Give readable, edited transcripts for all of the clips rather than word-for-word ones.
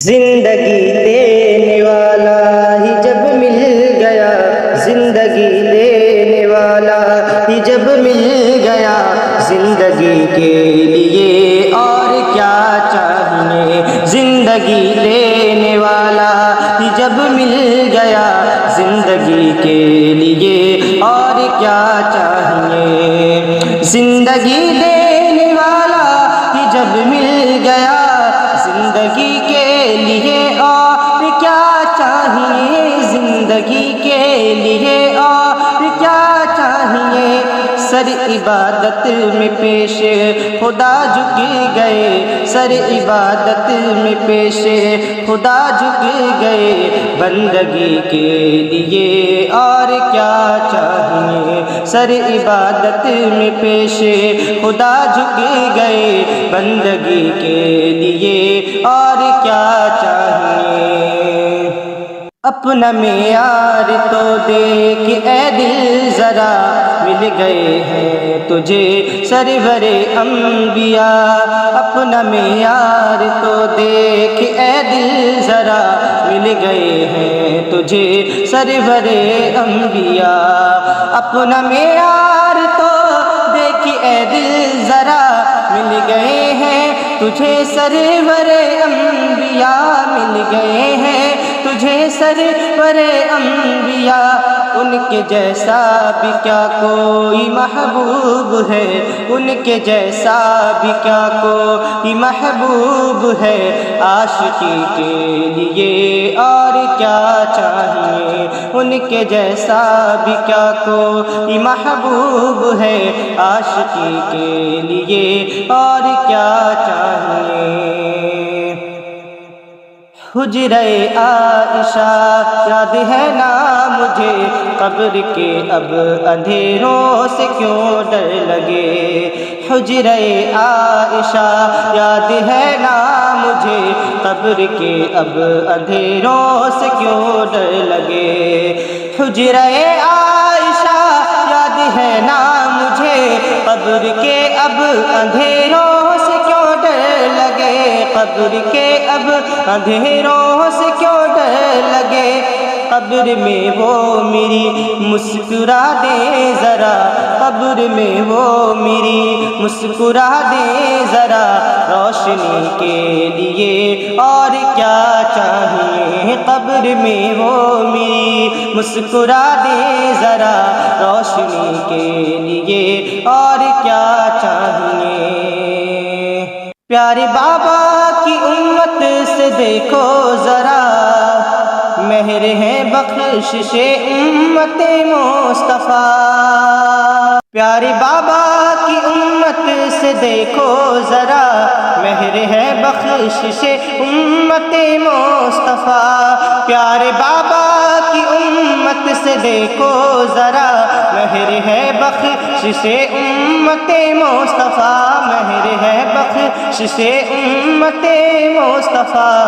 زندگی دینے والا ہی جب مل گیا، زندگی دینے والا ہی جب مل گیا، زندگی کے لیے اور کیا چاہیے، زندگی دینے والا ہی جب مل گیا، زندگی کے لیے اور کیا چاہیے، زندگی دینے والا ہی جب مل گیا، زندگی کے لیے اور کیا چاہیے، زندگی کے لیے اور کیا چاہیے، سر عبادت میں پیش خدا جھک گئے، سر عبادت میں پیش خدا جھک گئے، بندگی کے لیے اور کیا چاہیے، سر عبادت میں پیش خدا جھک گئے، بندگی کے لیے اور کیا چاہیے، اپنا معیار تو دیکھ اے دل ذرا، مل گئے ہیں تجھے سرور انبیاء، اپنا معیار تو دیکھ اے دل ذرا، مل گئے ہیں تجھے سرور انبیاء، اپنا معیار تو دیکھ اے دل ذرا، مل گئے ہیں تجھے سرور انبیاء، مل گئے ہیں تجھے سرور انبیاء، ان کے جیسا بھی کیا کوئی محبوب ہے، ان کے جیسا بھی کیا کوئی محبوب ہے، عاشقی کے لیے اور کیا چاہیے، ان کے جیسا بھی کیا کوئی محبوب ہے، عاشقی کے لیے اور کیا چاہیے، حجرۂ عائشہ یاد ہے نا مجھے، قبر کے اب اندھیروں سے کیوں ڈر لگے، حجرۂ عائشہ یاد ہے نا مجھے، قبر کے اب اندھیروں سے کیوں ڈر لگے، حجرۂ عائشہ یاد ہے نا مجھے، قبر کے اب اندھیروں سے کیوں ڈر لگے، قبر کے اب اندھیروں سے کیوں ڈر لگے، قبر میں وہ میری مسکرا دے ذرا، قبر میں وہ میری مسکرا دے ذرا، روشنی کے لیے اور کیا چاہیے، قبر میں وہ میری مسکرا دے ذرا، روشنی کے لیے اور کیا چاہیے، پیارے بابا کی امت سے دیکھو ذرا، مہر ہے بخشش امت مصطفیٰ، پیارے بابا کی امت سے دیکھو ذرا، مہر ہے بخشش امت مصطفیٰ، پیارے بابا کی امت سے دیکھو ذرا، مہر ہے بخشش امت مصطفیٰ، مہر ہے بخشش امت مصطفیٰ،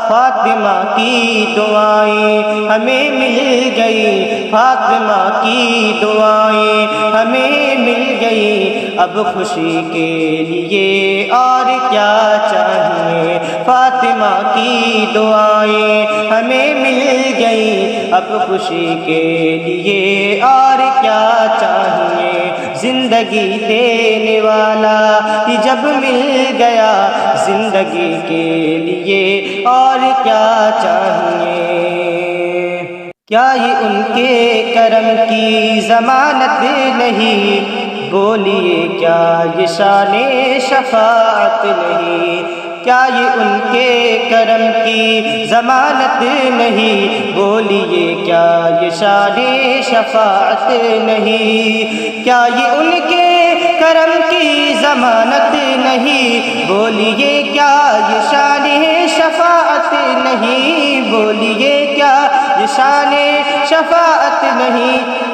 فاطمہ کی دعائیں ہمیں مل گئی، فاطمہ کی دعائیں ہمیں مل گئی، اب خوشی کے لیے اور کیا چاہیے، فاطمہ کی دعائیں ہمیں مل گئی، اب خوشی کے لیے اور کیا چاہیے، زندگی دینے والا ہی جب مل گیا، زندگی کے لیے اور کیا چاہیے، کیا یہ ان کے کرم کی ضمانت نہیں، بولیے کیا یہ شان شفاعت نہیں، کیا یہ ان کے کرم کی ضمانت نہیں، بولیے کیا یہ شان شفاعت نہیں، کیا یہ ان کے کرم کی ضمانت نہیں، بولیے کیا یہ شان شفاعت نہیں، بولیے کیا یہ شان شفاعت نہیں،